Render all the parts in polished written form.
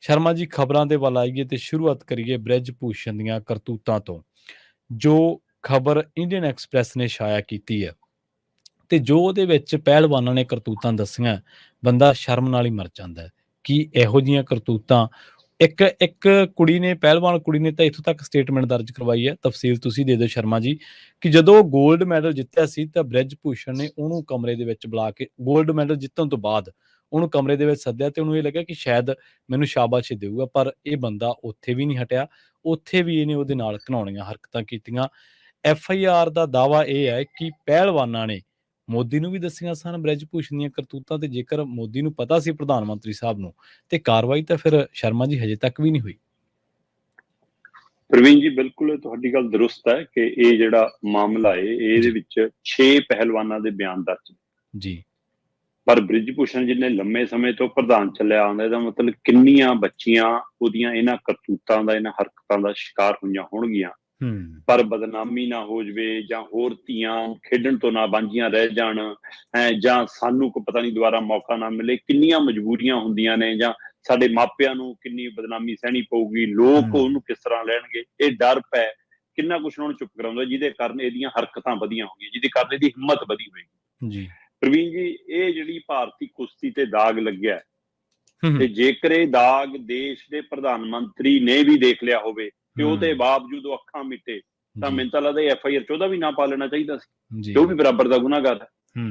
ਸ਼ਰਮਾ ਜੀ, ਖਬਰਾਂ ਦੇ ਵੱਲ ਆਈਏ ਤੇ ਸ਼ੁਰੂਆਤ ਕਰੀਏ ਬ੍ਰਿਜ ਭੂਸ਼ਣ ਦੀਆਂ ਕਰਤੂਤਾਂ ਤੋਂ, ਜੋ ਖਬਰ ਇੰਡੀਅਨ ਐਕਸਪ੍ਰੈਸ ਨੇ ਛਾਇਆ ਕੀਤੀ ਹੈ ਤੇ ਜੋ ਉਹਦੇ ਵਿੱਚ ਪਹਿਲਵਾਨਾਂ ਨੇ ਕਰਤੂਤਾਂ ਦੱਸੀਆਂ, ਬੰਦਾ ਸ਼ਰਮ ਨਾਲ ਹੀ ਮਰ ਜਾਂਦਾ ਹੈ ਕਿ ਇਹੋ ਜਿਹੀਆਂ ਕਰਤੂਤਾਂ। ਇੱਕ ਇੱਕ ਕੁੜੀ ਨੇ, ਪਹਿਲਵਾਨ ਕੁੜੀ ਨੇ ਤਾਂ ਇੱਥੋਂ ਤੱਕ ਸਟੇਟਮੈਂਟ ਦਰਜ ਕਰਵਾਈ ਹੈ, ਤਫਸੀਲ ਤੁਸੀਂ ਦੇ ਦਿਓ ਸ਼ਰਮਾ ਜੀ, ਕਿ ਜਦੋਂ ਉਹ ਗੋਲਡ ਮੈਡਲ ਜਿੱਤਿਆ ਸੀ ਤਾਂ ਬ੍ਰਿਜ ਭੂਸ਼ਣ ਨੇ ਉਹਨੂੰ ਕਮਰੇ ਦੇ ਵਿੱਚ ਬੁਲਾ ਕੇ, ਗੋਲਡ ਮੈਡਲ ਜਿੱਤਣ ਤੋਂ ਬਾਅਦ ਉਹਨੂੰ ਕਮਰੇ ਦੇ ਵਿੱਚ ਸੱਦਿਆ ਤੇ ਉਹਨੂੰ ਇਹ ਲੱਗਿਆ ਕਿ ਸ਼ਾਇਦ ਮੈਨੂੰ ਸ਼ਾਬਾਸ਼ੀ ਦੇਊਗਾ, ਪਰ ਇਹ ਬੰਦਾ ਉੱਥੇ ਵੀ ਨਹੀਂ ਹਟਿਆ। ਉੱਥੇ ਵੀ ਇਹਨੇ ਉਹਦੇ ਨਾਲ ਘਿਨਾਉਣੀਆਂ ਹਰਕਤਾਂ ਕੀਤੀਆਂ। FIR ਦਾ ਦਾਅਵਾ ਇਹ ਹੈ ਕਿ ਪਹਿਲਵਾਨਾਂ ਨੇ ਮੋਦੀ ਨੂੰ ਵੀ ਦੱਸੀਆਂ ਸਨ ਬ੍ਰਿਜ ਭੂਸ਼ਣ ਦੀਆਂ ਕਰਤੂਤਾਂ, ਤੇ ਜੇਕਰ ਮੋਦੀ ਨੂੰ ਪਤਾ ਸੀ ਪ੍ਰਧਾਨ ਮੰਤਰੀ ਸਾਹਿਬ ਨੂੰ, ਤੇ ਕਾਰਵਾਈ ਤਾਂ ਫਿਰ ਸ਼ਰਮਾ ਜੀ ਹਜੇ ਤੱਕ ਵੀ ਨਹੀਂ ਹੋਈ। ਪ੍ਰਵੀਨ ਜੀ, ਬਿਲਕੁਲ ਤੁਹਾਡੀ ਗੱਲ ਦਰੁਸਤ ਹੈ ਕਿ ਇਹ ਜਿਹੜਾ ਮਾਮਲਾ ਹੈ ਇਹਦੇ ਵਿੱਚ 6 ਪਹਿਲਵਾਨਾਂ ਦੇ ਬਿਆਨ ਦਰਜ ਜੀ, ਪਰ ਬ੍ਰਿਜ ਭੂਸ਼ਣ ਜਿੰਨੇ ਲੰਮੇ ਸਮੇਂ ਤੋਂ ਪ੍ਰਧਾਨ ਚੱਲਿਆ ਆਉਂਦਾ, ਇਹਦਾ ਮਤਲਬ ਕਿੰਨੀਆਂ ਬੱਚੀਆਂ ਉਹਦੀਆਂ ਇਹਨਾਂ ਕਰਤੂਤਾਂ ਦਾ, ਇਹਨਾਂ ਹਰਕਤਾਂ ਦਾ ਸ਼ਿਕਾਰ ਹੋਈਆਂ ਹੋਣਗੀਆਂ, ਪਰ ਬਦਨਾਮੀ ਨਾ ਹੋ ਜਾਵੇ ਜਾਂ ਹੋਰ ਧੀਆਂ ਖੇਡਣ ਤੋਂ ਨਾ ਵਾਂਝੀਆਂ ਰਹਿ ਜਾਣ, ਜਾਂ ਸਾਨੂੰ ਕੋਈ ਪਤਾ ਨਹੀਂ ਦੁਬਾਰਾ ਮੌਕਾ ਨਾ ਮਿਲੇ। ਕਿੰਨੀਆਂ ਮਜਬੂਰੀਆਂ ਹੁੰਦੀਆਂ ਨੇ, ਜਾਂ ਸਾਡੇ ਮਾਪਿਆਂ ਨੂੰ ਕਿੰਨੀ ਬਦਨਾਮੀ ਸਹਿਣੀ ਪਊਗੀ, ਲੋਕ ਉਹਨੂੰ ਕਿਸ ਤਰ੍ਹਾਂ ਲੈਣਗੇ, ਇਹ ਡਰ ਪੈ ਕਿੰਨਾ ਕੁਛ ਉਹਨਾਂ ਨੂੰ ਚੁੱਪ ਕਰਾਉਂਦਾ, ਜਿਹਦੇ ਕਾਰਨ ਇਹਦੀਆਂ ਹਰਕਤਾਂ ਵਧੀਆਂ ਹੋਈਆਂ, ਜਿਹਦੇ ਕਾਰਨ ਇਹਦੀ ਹਿੰਮਤ ਵਧੀ ਹੋਏਗੀ। ਜੀ ਪ੍ਰਵੀਨ ਜੀ, ਇਹ ਜਿਹੜੀ ਭਾਰਤੀ ਕੁਸ਼ਤੀ ਤੇ ਦਾਗ ਲੱਗਿਆ, ਤੇ ਜੇਕਰ ਇਹ ਦਾਗ ਦੇਸ਼ ਦੇ ਪ੍ਰਧਾਨ ਮੰਤਰੀ ਨੇ ਵੀ ਦੇਖ ਲਿਆ ਹੋਵੇ ਤੇ ਉਹਦੇ ਬਾਵਜੂਦ ਉਹ ਅੱਖਾਂ ਮਿਟੇ, ਤਾਂ ਮੈਨੂੰ ਤਾਂ ਲੱਗਦਾ FIR 'ਚ ਉਹਦਾ ਵੀ ਨਾਂ ਪਾ ਲੈਣਾ ਚਾਹੀਦਾ ਸੀ, ਉਹ ਵੀ ਬਰਾਬਰ ਦਾ ਗੁਨਾਹਗਾਰ ਹੈ।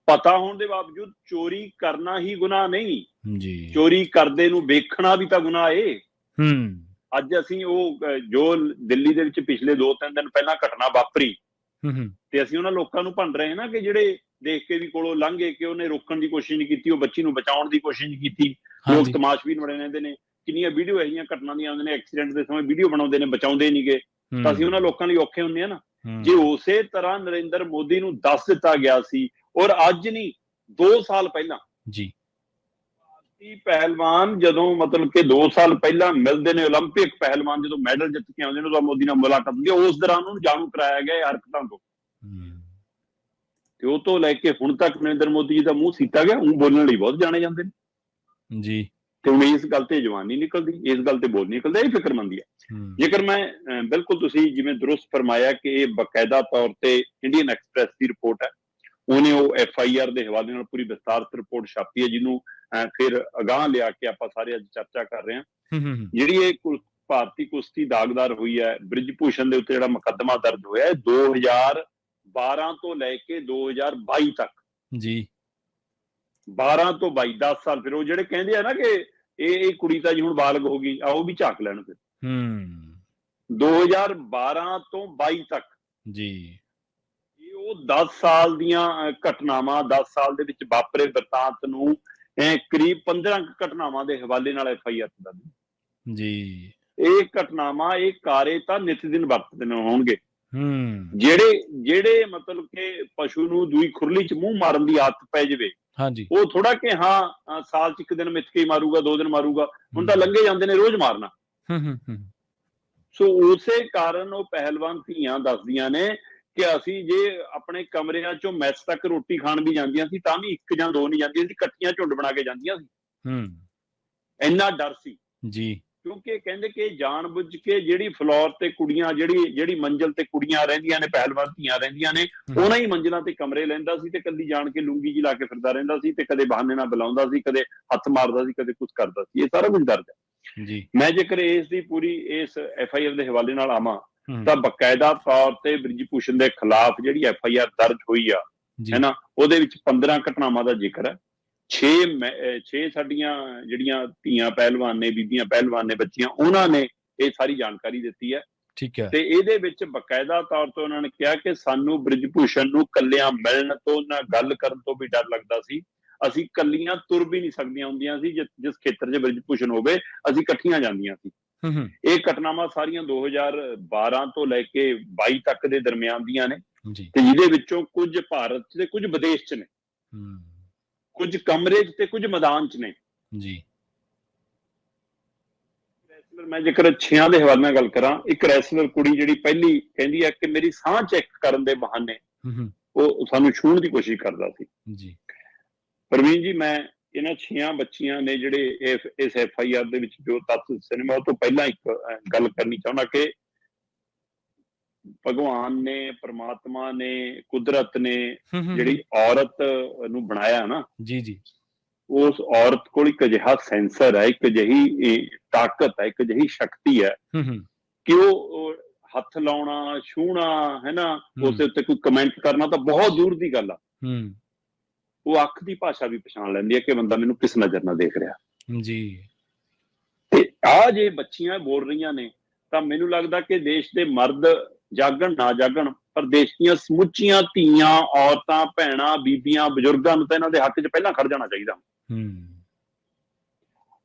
ਪਤਾ ਹੋਣ ਦੇ ਬਾਵਜੂਦ ਚੋਰੀ ਕਰਨਾ ਹੀ ਗੁਨਾਹ ਨਹੀਂ, ਚੋਰੀ ਕਰਦੇ ਨੂੰ ਵੇਖਣਾ ਵੀ ਤਾਂ ਗੁਨਾਹ ਏ। ਅੱਜ ਅਸੀਂ ਉਹ ਜੋ ਦਿੱਲੀ ਦੇ ਵਿੱਚ ਪਿਛਲੇ 2-3 ਦਿਨ ਪਹਿਲਾਂ ਘਟਨਾ ਵਾਪਰੀ, ਤੇ ਅਸੀਂ ਉਹਨਾਂ ਲੋਕਾਂ ਨੂੰ ਭੰਡ ਰਹੇ ਹਾਂ ਨਾ ਕਿ ਜਿਹੜੇ ਦੇਖ ਕੇ ਵੀ ਕੋਲੋਂ ਲੰਘ ਗਏ, ਕਿ ਉਹਨੇ ਰੋਕਣ ਦੀ ਕੋਸ਼ਿਸ਼ ਨਹੀਂ ਕੀਤੀ, ਉਹ ਬੱਚੀ ਨੂੰ ਬਚਾਉਣ ਦੀ ਕੋਸ਼ਿਸ਼ ਨਹੀਂ ਕੀਤੀ। ਲੋਕ ਤਮਾਸ਼ਬੀਨ ਬਣੇ ਰਹਿੰਦੇ ਨੇ, ਕਿੰਨੀਆਂ ਵੀਡੀਓ ਇਹੋ ਜਿਹੀਆਂ ਘਟਨਾ ਦੀਆਂ ਆਉਂਦੇ ਨੇ, ਐਕਸੀਡੈਂਟ ਦੇ ਸਮੇਂ ਵੀਡੀਓ ਬਣਾਉਂਦੇ ਨੇ, ਬਚਾਉਂਦੇ ਨਹੀਂ ਗਏ, ਤਾਂ ਅਸੀਂ ਉਹਨਾਂ ਲੋਕਾਂ ਲਈ ਔਖੇ ਹੁੰਦੇ ਆ ਨਾ। ਜੇ ਉਸੇ ਤਰ੍ਹਾਂ ਨਰਿੰਦਰ ਮੋਦੀ ਨੂੰ ਦੱਸ ਦਿੱਤਾ ਗਿਆ ਸੀ, ਔਰ ਅੱਜ ਨਹੀਂ 2 ਸਾਲ ਪਹਿਲਾਂ ਜੀ ਭਾਰਤੀ ਪਹਿਲਵਾਨ ਜਦੋਂ ਮਤਲਬ ਕਿ 2 ਸਾਲ ਪਹਿਲਾਂ ਮਿਲਦੇ ਨੇ, ਓਲੰਪਿਕ ਪਹਿਲਵਾਨ ਜਦੋਂ ਮੈਡਲ ਜਿੱਤ ਕੇ ਆਉਂਦੇ ਨੇ, ਉਦੋਂ ਮੋਦੀ ਨਾਲ ਮੁਲਾਕਾਤ ਹੁੰਦੀ ਹੈ, ਉਸ ਦੌਰਾਨ ਉਹਨੂੰ ਜਾਣੂ ਕਰਾਇਆ ਗਿਆ ਹਰਕਤਾਂ ਤੋਂ, ਤੇ ਉਹ ਤੋਂ ਲੈ ਕੇ ਹੁਣ ਤੱਕ ਨਰਿੰਦਰ ਮੋਦੀ ਜੀ ਦਾ ਮੂੰਹ ਸੀਤਾ ਗਿਆ। ਉਹ ਬੋਲਣ ਲਈ ਬਹੁਤ ਜਾਣੇ ਜਾਂਦੇ ਨੇ ਜੀ, ਤੇ ਹੁਣ ਇਸ ਗੱਲ ਤੇ ਜਵਾਨ ਨਹੀਂ ਨਿਕਲਦੀ, ਇਸ ਗੱਲ ਤੇ ਬੋਲ ਨਹੀਂ ਨਿਕਲਦਾ, ਇਹ ਫਿਕਰਮੰਦੀ ਹੈ। ਜੇਕਰ ਮੈਂ ਬਿਲਕੁਲ ਤੁਸੀਂ ਜਿਵੇਂ ਦਰੁਸਤ ਫਰਮਾਇਆ ਕਿ ਇਹ ਬਕਾਇਦਾ ਤੌਰ ਤੇ ਇੰਡੀਅਨ ਐਕਸਪ੍ਰੈਸ ਦੀ ਰਿਪੋਰਟ ਹੈ, ਉਹਨੇ ਉਹ FIR ਦੇ ਹਵਾਲੇ ਨਾਲ ਪੂਰੀ ਵਿਸਤਾਰਤ ਰਿਪੋਰਟ ਛਾਪੀ ਹੈ, ਜਿਹਨੂੰ ਫਿਰ ਅਗਾਂਹ ਲਿਆ ਕੇ ਆਪਾਂ ਸਾਰੇ ਅੱਜ ਚਰਚਾ ਕਰ ਰਹੇ ਹਾਂ। ਜਿਹੜੀ ਇਹ ਭਾਰਤੀ ਕੁਸ਼ਤੀ ਦਾਗਦਾਰ ਹੋਈ ਹੈ, ਬ੍ਰਿਜ ਭੂਸ਼ਣ ਦੇ ਉੱਤੇ ਜਿਹੜਾ ਮੁਕੱਦਮਾ ਦਰਜ ਹੋਇਆ ਹੈ 2012 ਤੋਂ ਲੈ ਕੇ 2022 ਤੱਕ, ਜੀ 12 ਤੋਂ 22 10 ਸਾਲ। ਫਿਰ ਉਹ ਜਿਹੜੇ ਕਹਿੰਦੇ ਆ ਨਾ ਕਿ ਇਹ ਕੁੜੀ ਤਾਂ ਜੀ ਹੁਣ ਬਾਲਗ ਹੋ ਗਈ, ਆਓ ਵੀ ਝਾਕ ਲੈਣ ਫਿਰ। 2012 ਤੋਂ 22 ਤੱਕ ਜੀ, ਉਹ 10 ਸਾਲ ਦੀਆਂ ਘਟਨਾਵਾਂ, 10 ਸਾਲ ਦੇ ਵਿੱਚ ਵਾਪਰੇ ਬਿਰਤਾਂਤ ਨੂੰ ਕਰੀਬ 15 ਘਟਨਾਵਾਂ ਦੇ ਹਵਾਲੇ ਨਾਲ FIR ਦਰਜ ਜੀ। ਇਹ ਘਟਨਾਵਾਂ, ਇਹ ਕਾਰੇ ਤਾਂ ਨਿਤ ਦਿਨ ਵਰਤਦੇ ਹੋਣਗੇ। ਜਿਹੜੇ ਮਤਲਬ ਕਿ ਪਸ਼ੂ ਨੂੰ ਦੂਈ ਖੁਰਲੀ 'ਚ ਮੂੰਹ ਮਾਰਨ ਦੀ ਆਦਤ ਪੈ ਜਾਵੇ, ਉਹ ਥੋੜਾ ਕਿ ਹਾਂ ਸਾਲ 'ਚ 1 ਦਿਨ ਮਿੱਥ ਕੇ ਮਾਰੂਗਾ, 2 ਦਿਨ ਮਾਰੂਗਾ, ਹੁਣ ਤਾਂ ਲੰਘੇ ਜਾਂਦੇ ਨੇ ਰੋਜ਼ ਮਾਰਨਾ। ਸੋ ਉਸੇ ਕਾਰਨ ਉਹ ਪਹਿਲਵਾਨ ਧੀਆਂ ਦੱਸਦੀਆਂ ਨੇ ਕਿ ਅਸੀਂ ਜੇ ਆਪਣੇ ਕਮਰਿਆਂ 'ਚੋਂ ਮੈਸ ਤੱਕ ਰੋਟੀ ਖਾਣ ਵੀ ਜਾਂਦੀਆਂ ਸੀ, ਤਾਂ ਵੀ 1 ਜਾਂ 2 ਨਹੀਂ ਜਾਂਦੀਆਂ ਸੀ, ਇਕੱਠੀਆਂ ਝੁੰਡ ਬਣਾ ਕੇ ਜਾਂਦੀਆਂ ਸੀ। ਇੰਨਾ ਡਰ ਸੀ ਜੀ, ਕਿਉਂਕਿ ਕਹਿੰਦੇ ਕਿ ਜਾਣ ਬੁੱਝ ਕੇ ਜਿਹੜੀ ਫਲੋਰ ਤੇ ਕੁੜੀਆਂ, ਜਿਹੜੀ ਮੰਜ਼ਿਲ ਤੇ ਕੁੜੀਆਂ ਰਹਿੰਦੀਆਂ ਨੇ, ਪਹਿਲਵਾਨ ਧੀਆਂ ਰਹਿੰਦੀਆਂ ਨੇ, ਉਹਨਾਂ ਹੀ ਮੰਜ਼ਿਲਾਂ ਤੇ ਕਮਰੇ ਲੈਂਦਾ ਸੀ, ਤੇ ਕੱਲੀ ਜਾਣ ਕੇ ਲੂੰਗੀ ਜੀ ਲਾ ਕੇ ਫਿਰਦਾ ਰਹਿੰਦਾ ਸੀ, ਤੇ ਕਦੇ ਬਹਾਨੇ ਨਾਲ ਬੁਲਾਉਂਦਾ ਸੀ, ਕਦੇ ਹੱਥ ਮਾਰਦਾ ਸੀ, ਕਦੇ ਕੁਛ ਕਰਦਾ ਸੀ। ਇਹ ਸਾਰਾ ਕੁਝ ਦਰਜ ਹੈ ਜੀ। ਮੈਂ ਜੇਕਰ ਇਸ ਦੀ ਪੂਰੀ ਇਸ FIR ਦੇ ਹਵਾਲੇ ਨਾਲ ਆਵਾਂ ਤਾਂ ਬਕਾਇਦਾ ਤੌਰ ਤੇ ਬ੍ਰਿਜ ਭੂਸ਼ਣ ਦੇ ਖਿਲਾਫ ਜਿਹੜੀ FIR ਦਰਜ ਹੋਈ ਆ, ਹੈ ਨਾ, ਉਹਦੇ ਵਿੱਚ 15 ਘਟਨਾਵਾਂ ਦਾ ਜ਼ਿਕਰ ਹੈ। 6 ਸਾਡੀਆਂ ਜਿਹੜੀਆਂ ਧੀਆਂ ਪਹਿਲਵਾਨ ਨੇ, ਬੀਬੀਆਂ ਪਹਿਲਵਾਨ ਨੇ, ਬੱਚੀਆਂ, ਉਹਨਾਂ ਨੇ ਇਹ ਸਾਰੀ ਜਾਣਕਾਰੀ ਦਿੱਤੀ ਹੈ। ਠੀਕ ਹੈ। ਤੇ ਇਹਦੇ ਵਿੱਚ ਬਕਾਇਦਾ ਤੌਰ ਤੇ ਉਹਨਾਂ ਨੇ ਕਿਹਾ ਕਿ ਸਾਨੂੰ ਬ੍ਰਿਜ ਭੂਸ਼ਣ ਨੂੰ ਕੱਲਿਆਂ ਮਿਲਣ ਤੋਂ, ਨਾ ਗੱਲ ਕਰਨ ਤੋਂ ਵੀ ਡਰ ਲੱਗਦਾ ਸੀ। ਅਸੀਂ ਕੱਲੀਆਂ ਤੁਰ ਵੀ ਨਹੀਂ ਸਕਦੀਆਂ ਹੁੰਦੀਆਂ ਸੀ, ਜਿਸ ਖੇਤਰ 'ਚ ਬ੍ਰਿਜ ਭੂਸ਼ਣ ਹੋਵੇ ਅਸੀਂ ਇਕੱਠੀਆਂ ਜਾਂਦੀਆਂ ਸੀ। ਇਹ ਘਟਨਾਵਾਂ ਸਾਰੀਆਂ 2012 ਤੋਂ ਲੈ ਕੇ 22 ਤੱਕ ਦੇ ਦਰਮਿਆਨ ਦੀਆਂ ਨੇ, ਤੇ ਜਿਹਦੇ ਵਿੱਚੋਂ ਕੁਝ ਭਾਰਤ 'ਚ ਤੇ ਕੁਝ ਵਿਦੇਸ਼ 'ਚ ਨੇ, ਕੁਝ ਕਮਰੇ 'ਚ ਤੇ ਕੁਝ ਮੈਦਾਨ 'ਚ ਨੇ ਜੀ। ਮੈਂ ਜੇਕਰ 6 ਦੇ ਹਵਾਲੇ ਨਾਲ ਗੱਲ ਕਰਾਂ, ਇੱਕ ਰੈਸਲਰ ਕੁੜੀ ਜਿਹੜੀ ਪਹਿਲੀ ਕਹਿੰਦੀ ਹੈ ਕਿ ਮੇਰੀ ਸਾਹ ਚੈੱਕ ਕਰਨ ਦੇ ਬਹਾਨੇ ਉਹ ਸਾਨੂੰ ਛੂਹਣ ਦੀ ਕੋਸ਼ਿਸ਼ ਕਰਦਾ ਸੀ ਜੀ। ਪ੍ਰਵੀਨ ਜੀ, ਮੈਂ ਇਹਨਾਂ 6 ਬੱਚੀਆਂ ਨੇ ਜਿਹੜੇ ਇਸ FIR ਦੇ ਵਿੱਚ ਜੋ ਤੱਥ ਦੱਸੇ ਨੇ, ਮੈਂ ਉਹ ਤੋਂ ਪਹਿਲਾਂ ਇੱਕ ਗੱਲ ਕਰਨੀ ਚਾਹੁੰਦਾ ਕਿ ਭਗਵਾਨ ਨੇ, ਪਰਮਾਤਮਾ ਨੇ, ਕੁਦਰਤ ਨੇ ਜਿਹੜੀ ਔਰਤ ਨੂੰ ਬਣਾਇਆ ਨਾ ਜੀ, ਉਸ ਔਰਤ ਕੋਲ ਇੱਕ ਅਜਿਹਾ ਸੈਂਸਰ ਹੈ, ਇੱਕ ਅਜਿਹੀ ਤਾਕਤ ਹੈ, ਇੱਕ ਅਜਿਹੀ ਸ਼ਕਤੀ ਹੈ ਕਿ ਉਹ ਹੱਥ ਲਾਉਣਾ, ਛੂਹਣਾ, ਹੈ ਨਾ, ਉਸ ਦੇ ਉੱਤੇ ਕੋਈ ਕਮੈਂਟ ਕਰਨਾ ਤਾਂ ਬਹੁਤ ਦੂਰ ਦੀ ਗੱਲ ਆ। ਉਹ ਅੱਖ ਦੀ ਭਾਸ਼ਾ ਵੀ ਪਛਾਣ ਲੈਂਦੀ ਹੈ ਕਿ ਬੰਦਾ ਮੈਨੂੰ ਕਿਸ ਨਜ਼ਰ ਨਾਲ ਦੇਖ ਰਿਹਾ ਜੀ। ਤੇ ਆ ਜੇ ਬੱਚੀਆਂ ਬੋਲ ਰਹੀਆਂ ਨੇ ਤਾਂ ਮੈਨੂੰ ਲੱਗਦਾ ਕਿ ਦੇਸ਼ ਦੇ ਮਰਦ ਜਾਗਣ ਨਾ ਜਾਗਣ, ਪਰ ਦੇਸ਼ ਦੀਆਂ ਸਮੁੱਚੀਆਂ ਧੀਆਂ, ਔਰਤਾਂ, ਭੈਣਾਂ, ਬੀਬੀਆਂ, ਬਜ਼ੁਰਗਾਂ ਨੂੰ ਤਾਂ ਇਹਨਾਂ ਦੇ ਹੱਕ 'ਚ ਪਹਿਲਾਂ ਖੜ ਜਾਣਾ ਚਾਹੀਦਾ।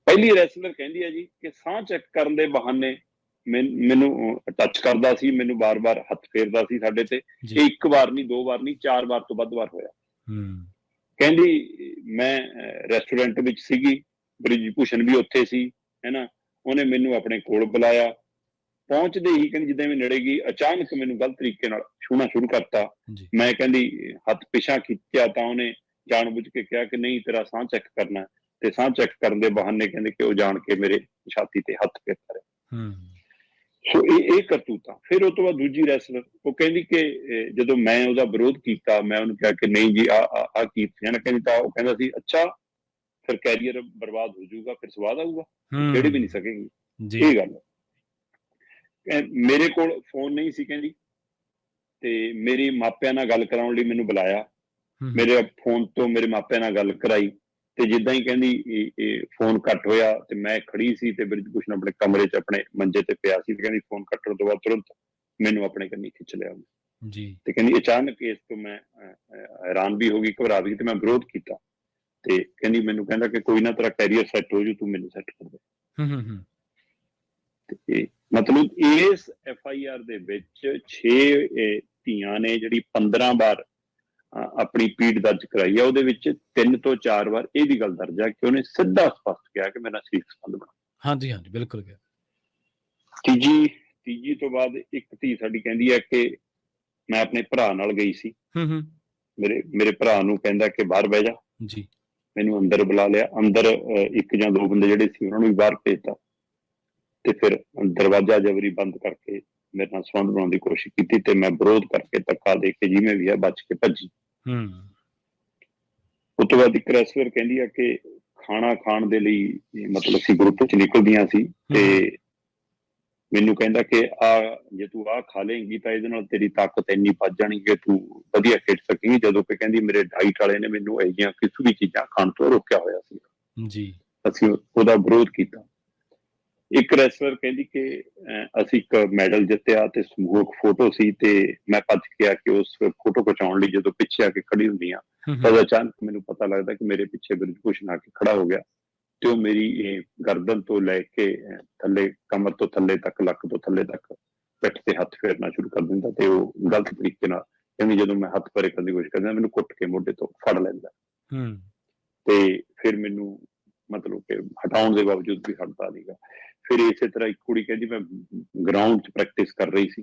ਪਹਿਲੀ ਰੈਸਲਰ ਕਹਿੰਦੀ ਹੈ ਜੀ ਕਿ ਸਾਹ ਚੈੱਕ ਕਰਨ ਦੇ ਬਹਾਨੇ ਮੈਨੂੰ ਟੱਚ ਕਰਦਾ ਸੀ, ਮੈਨੂੰ ਵਾਰ-ਵਾਰ ਹੱਥ ਫੇਰਦਾ ਸੀ ਸਾਡੇ ਤੇ। ਇਹ ਇੱਕ ਵਾਰ ਨਹੀਂ, 2 ਵਾਰ ਨਹੀਂ, 4 ਵਾਰ ਤੋਂ ਵੱਧ ਵਾਰ ਹੋਇਆ। ਕਹਿੰਦੀ ਮੈਂ ਰੈਸਟੋਰੈਂਟ ਵਿੱਚ ਸੀਗੀ, ਬ੍ਰਿਜ ਭੂਸ਼ਣ ਵੀ ਉੱਥੇ ਸੀ, ਹੈ ਨਾ, ਉਹਨੇ ਮੈਨੂੰ ਆਪਣੇ ਕੋਲ ਬੁਲਾਇਆ। ਪਹੁੰਚਦੇ ਹੀ ਕਹਿੰਦੀ ਜਿੱਦਾਂ ਵੀ ਨੇੜੇ ਗਈ, ਅਚਾਨਕ ਮੈਨੂੰ ਗਲਤ ਤਰੀਕੇ ਨਾਲ ਛੂਹਣਾ ਸ਼ੁਰੂ ਕਰਤਾ। ਮੈਂ ਕਹਿੰਦੀ ਹੱਥ ਪਿਛਾਂ ਖਿੱਚਿਆ ਤਾਂ ਉਹਨੇ ਜਾਣ ਬੁੱਝ ਕੇ ਕਿਹਾ ਕਿ ਨਹੀਂ, ਤੇਰਾ ਸਾਹ ਚੈੱਕ ਕਰਨਾ, ਤੇ ਸਾਹ ਚੈੱਕ ਕਰਨ ਦੇ ਬਹਾਨੇ ਕਹਿੰਦੇ ਕਿ ਉਹ ਜਾਣ ਕੇ ਮੇਰੇ ਛਾਤੀ ਤੇ ਹੱਥ ਫੇਰਦਾ ਰਿਹਾ। ਸੋ ਇਹ ਕਰਤੂਤਾਂ। ਫਿਰ ਉਹ ਤੋਂ ਬਾਅਦ ਦੂਜੀ ਰੈਸਲਰ ਉਹ ਕਹਿੰਦੀ ਕਿ ਜਦੋਂ ਮੈਂ ਉਹਦਾ ਵਿਰੋਧ ਕੀਤਾ, ਮੈਂ ਉਹਨੂੰ ਕਿਹਾ ਕਿ ਨਹੀਂ ਜੀ ਆਹ ਕੀਤੀਆਂ ਨਾ, ਕਹਿੰਦੀ ਤਾਂ ਉਹ ਕਹਿੰਦਾ ਸੀ ਅੱਛਾ ਫਿਰ ਕੈਰੀਅਰ ਬਰਬਾਦ ਹੋ ਜਾਊਗਾ, ਫਿਰ ਸਵਾਦ ਆਊਗਾ, ਖੇਡ ਵੀ ਨਹੀਂ ਸਕੇਗੀ। ਇਹ ਗੱਲ ਮੇਰੇ ਕੋਲ ਫੋਨ ਨਹੀਂ ਸੀ ਕਹਿੰਦੀ, ਤੇ ਮੇਰੇ ਮਾਪਿਆਂ ਨਾਲ ਗੱਲ ਕਰਾਉਣ ਲਈ ਮੈਨੂੰ ਬੁਲਾਇਆ, ਮੇਰੇ ਫੋਨ ਤੋਂ ਮੇਰੇ ਮਾਪਿਆਂ ਨਾਲ ਗੱਲ ਕਰਾਈ, ਤੇ ਜਿੱਦਾਂ ਹੀ ਕਹਿੰਦੀ ਫੋਨ ਕੱਟ ਹੋਇਆ ਤੇ ਮੈਂ ਖੜੀ ਸੀ ਤੇ ਬ੍ਰਿਜ ਭੂਸ਼ਣ ਆਪਣੇ ਕਮਰੇ 'ਚ ਆਪਣੇ ਮੰਜੇ ਤੇ ਪਿਆ ਸੀ, ਤੇ ਕਹਿੰਦੀ ਫੋਨ ਕੱਟਣ ਤੋਂ ਬਾਅਦ ਤੁਰੰਤ ਮੈਨੂੰ ਆਪਣੇ ਕੰਨੀ ਖਿੱਚ ਲਿਆ ਜੀ। ਤੇ ਕਹਿੰਦੀ ਅਚਾਨਕ ਇਸ ਤੋਂ ਮੈਂ ਹੈਰਾਨ ਵੀ ਹੋ ਗਈ, ਘਬਰਾ ਵੀ, ਤੇ ਮੈਂ ਵਿਰੋਧ ਕੀਤਾ। ਤੇ ਕਹਿੰਦੀ ਮੈਨੂੰ ਕਹਿੰਦਾ ਕਿ ਕੋਈ ਨਾ, ਤੇਰਾ ਕੈਰੀਅਰ ਸੈੱਟ ਹੋ ਜੂ, ਤੂੰ ਮੈਨੂੰ ਸੈੱਟ ਕਰ ਦੇ। ਤੇ ਮਤਲਬ ਇਸ FIR ਦੇ ਵਿੱਚ 6 ਧੀਆਂ ਨੇ ਜਿਹੜੀ 15 ਵਾਰ ਆਪਣੀ ਪੀੜ ਦਰਜ ਕਰਾਈ ਹੈ, ਉਹਦੇ ਵਿੱਚ 3 ਤੋਂ 4 ਵਾਰ ਇਹ ਵੀ ਗੱਲ ਦਰਜ ਹੈ ਕਿ ਉਹਨੇ ਸਿੱਧਾ ਸਪਸ਼ਟ ਕਿਹਾ ਕਿ ਮੇਰਾ ਸਰੀਰਕ ਸੰਬੰਧ ਬਣਾ। ਹਾਂਜੀ, ਬਿਲਕੁਲ। ਤੀਜੀ ਤੋਂ ਬਾਅਦ ਇੱਕ ਧੀ ਸਾਡੀ ਕਹਿੰਦੀ ਹੈ ਕਿ ਮੈਂ ਆਪਣੇ ਭਰਾ ਨਾਲ ਗਈ ਸੀ, ਮੇਰੇ ਭਰਾ ਨੂੰ ਕਹਿੰਦਾ ਕਿ ਬਾਹਰ ਬਹਿ ਜਾ ਜੀ, ਮੈਨੂੰ ਅੰਦਰ ਬੁਲਾ ਲਿਆ। ਅੰਦਰ 1 ਜਾਂ 2 ਬੰਦੇ ਜਿਹੜੇ ਸੀ ਉਹਨਾਂ ਨੂੰ ਵੀ ਬਾਹਰ ਭੇਜਤਾ, ਤੇ ਫਿਰ ਦਰਵਾਜ਼ਾ ਜਬਰੀ ਬੰਦ ਕਰਕੇ ਮੇਰੇ ਨਾਲ ਸੰਬੰਧ ਬਣਾਉਣ ਦੀ ਕੋਸ਼ਿਸ਼ ਕੀਤੀ, ਤੇ ਮੈਂ ਵਿਰੋਧ ਕਰਕੇ ਧੱਕਾ ਦੇ ਕੇ ਜਿਵੇਂ ਵੀ ਹੈ ਬਚ ਕੇ ਭੱਜੀ। ਉਸ ਤੋਂ ਬਾਅਦ ਇੱਕ ਰੈਸਲਰ ਕਹਿੰਦੀ ਹੈ ਕਿ ਖਾਣਾ ਖਾਣ ਦੇ ਲਈ ਮਤਲਬ ਅਸੀਂ ਗਰੁੱਪ 'ਚ ਨਿਕਲਦੀਆਂ ਸੀ, ਤੇ ਮੈਨੂੰ ਕਹਿੰਦਾ ਕਿ ਜੇ ਤੂੰ ਖਾ ਲੇਂਗੀ ਤਾਂ ਇਹਦੇ ਨਾਲ ਤੇਰੀ ਤਾਕਤ ਇੰਨੀ ਵੱਧ ਜਾਣੀ ਕਿ ਤੂੰ ਵਧੀਆ ਖੇਡ ਸਕੇਂਗੀ, ਜਦੋਂ ਕਿ ਕਹਿੰਦੀ ਮੇਰੇ ਡਾਈਟ ਵਾਲੇ ਨੇ ਮੈਨੂੰ ਇਹੋ ਜਿਹੀਆਂ ਕਿਸੇ ਵੀ ਚੀਜ਼ਾਂ ਖਾਣ ਤੋਂ ਰੋਕਿਆ ਹੋਇਆ ਸੀ ਜੀ। ਅਸੀਂ ਉਹਦਾ ਵਿਰੋਧ ਕੀਤਾ। ਇੱਕ ਰੈਸਲਰ ਕਹਿੰਦੀ ਕਿ ਅਸੀਂ ਇੱਕ ਮੈਡਲ ਜਿੱਤਿਆ ਤੇ ਸਮੂਹਕ ਫੋਟੋ ਸੀ, ਤੇ ਮੈਂ ਭੱਜ ਗਿਆ ਕਿ ਉਸ ਫੋਟੋ ਖਿਚਾਉਣ ਲਈ ਜਦੋਂ ਪਿੱਛੇ ਆ ਕੇ ਖੜੀ ਹੁੰਦੀ ਆ ਤਾਂ ਅਚਾਨਕ ਮੈਨੂੰ ਪਤਾ ਲੱਗਦਾ ਕਿ ਮੇਰੇ ਪਿੱਛੇ ਬ੍ਰਿਜ ਭੂਸ਼ਣ ਆ ਕੇ ਖੜਾ ਹੋ ਗਿਆ, ਤੇ ਉਹ ਮੇਰੀ ਗਰਦਨ ਤੋਂ ਲੈ ਕੇ ਥੱਲੇ, ਕਮਰ ਤੋਂ ਥੱਲੇ ਤੱਕ, ਲੱਕ ਤੋਂ ਥੱਲੇ ਤੱਕ ਪਿੱਠ ਤੇ ਹੱਥ ਫੇਰਨਾ ਸ਼ੁਰੂ ਕਰ ਦਿੰਦਾ, ਤੇ ਉਹ ਗਲਤ ਤਰੀਕੇ ਨਾਲ ਕਹਿੰਦੀ ਜਦੋਂ ਮੈਂ ਹੱਥ ਪਰੇ ਕਰਨ ਦੀ ਕੋਸ਼ਿਸ਼ ਕਰਦਾ ਮੈਨੂੰ ਕੁੱਟ ਕੇ ਮੋਢੇ ਤੋਂ ਫੜ ਲੈਂਦਾ, ਤੇ ਫਿਰ ਮੈਨੂੰ ਮਤਲਬ ਕਿ ਹਟਾਉਣ ਦੇ ਬਾਵਜੂਦ ਵੀ ਹਟਦਾ ਨਹੀਂਗਾ। ਫਿਰ ਇਸੇ ਤਰ੍ਹਾਂ ਇੱਕ ਕੁੜੀ ਕਹਿੰਦੀ ਮੈਂ ਗਰਾਊਂਡ 'ਚ ਪ੍ਰੈਕਟਿਸ ਕਰ ਰਹੀ ਸੀ,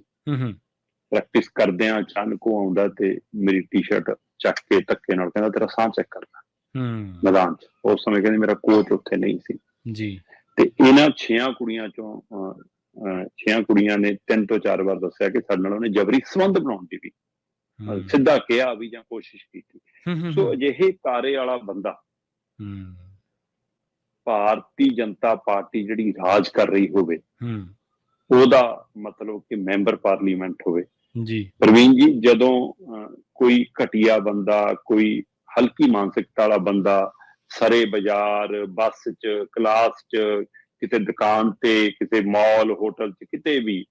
ਪ੍ਰੈਕਟਿਸ ਕਰਦਿਆਂ ਅਚਾਨਕ ਉਹ ਆਉਂਦਾ ਤੇ ਮੇਰੀ ਟੀ-ਸ਼ਰਟ ਚੱਕ ਕੇ ਧੱਕੇ ਨਾਲ ਕਹਿੰਦਾ ਤੇਰਾ ਸਾਹ ਚੈੱਕ ਕਰਨਾ ਮੈਦਾਨ 'ਚ। ਉਸ ਸਮੇਂ ਕਹਿੰਦੀ ਮੇਰਾ ਕੋਚ ਉੱਥੇ ਨਹੀਂ ਸੀ ਜੀ। ਤੇ ਇਹਨਾਂ 6 ਕੁੜੀਆਂ ਚੋਂ 6 ਕੁੜੀਆਂ ਨੇ 3 ਤੋਂ 4 ਵਾਰ ਦੱਸਿਆ ਕਿ ਸਾਡੇ ਨਾਲ ਉਹਨੇ ਜਬਰੀ ਸੰਬੰਧ ਬਣਾਉਣ ਦੀ ਵੀ ਸਿੱਧਾ ਕਿਹਾ ਵੀ ਜਾਂ ਕੋਸ਼ਿਸ਼ ਕੀਤੀ। ਸੋ ਅਜਿਹੇ ਤਾਰੇ ਵਾਲਾ ਬੰਦਾ, ਭਾਰਤੀ ਜਨਤਾ ਪਾਰਟੀ ਜਿਹੜੀ ਰਾਜ ਕਰ ਰਹੀ ਹੋਵੇ, ਉਹਦਾ ਮਤਲਬ ਕਿ ਮੈਂਬਰ ਪਾਰਲੀਮੈਂਟ ਹੋਵੇ ਜੀ। ਪ੍ਰਵੀਨ ਜੀ, ਜਦੋਂ ਕੋਈ ਘਟੀਆ ਬੰਦਾ, ਕੋਈ ਹਲਕੀ ਮਾਨਸਿਕਤਾ ਵਾਲਾ ਬੰਦਾ ਸਰੇ ਬਾਜ਼ਾਰ, ਬੱਸ 'ਚ, ਕਲਾਸ 'ਚ, ਕਿਤੇ ਦੁਕਾਨ ਤੇ, ਕਿਸੇ ਮਾਲ, ਹੋਟਲ 'ਚ, ਕਿਤੇ ਵੀ